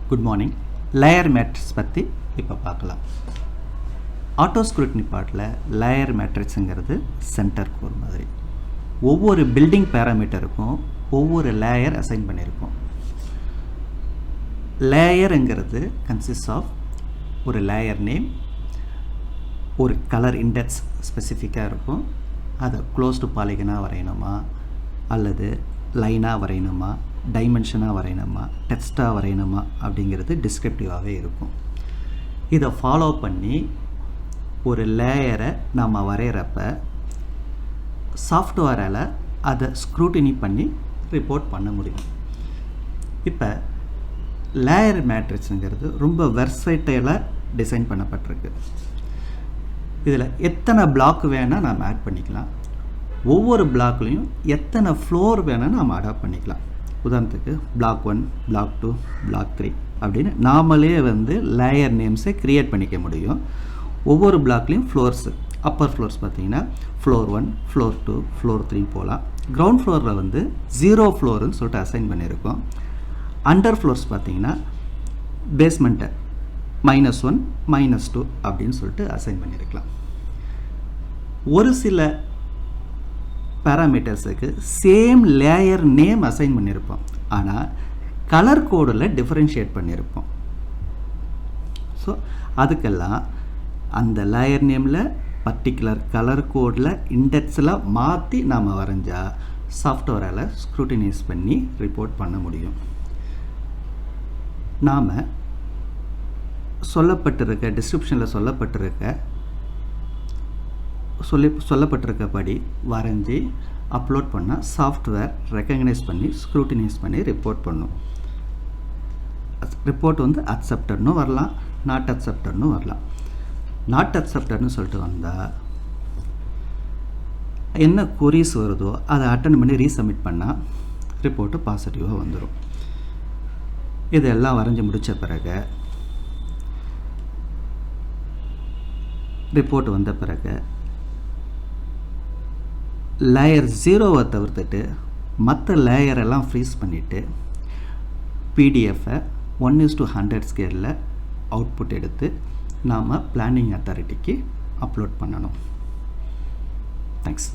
Good morning. Layer matrix பற்றி இப்போ பார்க்கலாம். ஆட்டோ ஸ்க்ரூட்டினி பார்ட்டில் லேயர் மேட்ரிக்ஸுங்கிறது சென்டர் கோர் மாதிரி. ஒவ்வொரு பில்டிங் பேராமீட்டருக்கும் ஒவ்வொரு லேயர் அசைன் பண்ணியிருக்கோம். லேயருங்கிறது கன்சிஸ்ட் ஆஃப் ஒரு லேயர் நேம், ஒரு கலர் இண்டெக்ஸ் ஸ்பெசிஃபிக்காக இருக்கும். அதை க்ளோஸ்டு பாலிகனாக வரையணுமா, அல்லது லைனாக வரையணுமா, டைமென்ஷனாக வரையணுமா, டெக்ஸ்ட்டாக வரையணுமா அப்படிங்கிறது டிஸ்கிரிப்டிவாகவே இருக்கும். இதை ஃபாலோ பண்ணி ஒரு லேயரை நம்ம வரைகிறப்ப சாஃப்ட்வேரால் அதை ஸ்க்ரூட்டினி பண்ணி ரிப்போர்ட் பண்ண முடியும். இப்போ லேயர் மேட்ரிக்ஸுங்கிறது ரொம்ப வெர்சைட்டலாக டிசைன் பண்ணப்பட்டிருக்கு. இதில் எத்தனை பிளாக் வேணால் நாம் ஆட் பண்ணிக்கலாம். ஒவ்வொரு பிளாக்லேயும் எத்தனை ஃப்ளோர் வேணால் நாம் அடாப்ட் பண்ணிக்கலாம். உதாரணத்துக்கு பிளாக் 1, பிளாக் 2, பிளாக் 3 அப்படின்னு நாமளே லேயர் நேம்ஸை க்ரியேட் பண்ணிக்க முடியும். ஒவ்வொரு பிளாக்லேயும் ஃப்ளோர்ஸு, அப்பர் ஃப்ளோர்ஸ் பார்த்திங்கன்னா ஃப்ளோர் 1, ஃப்ளோர் 2, ஃப்ளோர் 3 போகலாம். கிரவுண்ட் ஃப்ளோரில் 0 ஃப்ளோருன்னு சொல்லிட்டு அசைன் பண்ணியிருக்கோம். அண்டர் ஃப்ளோர்ஸ் பார்த்திங்கன்னா பேஸ்மெண்ட்டை -1, -2 அப்படின்னு சொல்லிட்டு அசைன் பண்ணியிருக்கலாம். ஒரு சில பேராமீட்டர்ஸுக்கு சேம் லேயர் நேம் அசைன் பண்ணியிருப்போம், ஆனால் கலர் கோடில் டிஃப்ரென்ஷியேட் பண்ணியிருப்போம். ஸோ அதுக்கெல்லாம் அந்த லேயர் நேமில் பர்டிகுலர் கலர் கோடில் இண்டெக்ஸில் மாற்றி நாம் வரைஞ்சால் சாஃப்ட்வேரால் ஸ்க்ரூட்டினைஸ் பண்ணி ரிப்போர்ட் பண்ண முடியும். நாம் டிஸ்கிரிப்ஷனில் சொல்லப்பட்டிருக்கபடி வரைஞ்சி அப்லோட் பண்ணால் சாஃப்ட்வேர் ரெக்கக்னைஸ் பண்ணி ஸ்க்ரூட்டினைஸ் பண்ணி ரிப்போர்ட் பண்ணும். ரிப்போர்ட் அக்செப்டட்னு வரலாம், நாட் அக்செப்டட்னு வரலாம். நாட் அக்செப்டட்னு சொல்லிட்டு வந்தால் என்ன கொரிஸ் வருதோ அதை அட்டன் பண்ணி ரீசப்மிட் பண்ணால் ரிப்போர்ட்டு பாசிட்டிவாக வந்துடும். இதெல்லாம் வரைஞ்சி முடித்த பிறகு ரிப்போர்ட் வந்த பிறகு லேயர் 0வை தவிர்த்துட்டு மற்ற லேயரெல்லாம் ஃப்ரீஸ் பண்ணிவிட்டு பிடிஎஃப்பை 1:100 ஸ்கேலில் அவுட்புட் எடுத்து நாம் பிளானிங் அத்தாரிட்டிக்கு அப்லோட் பண்ணணும். தேங்க்ஸ்.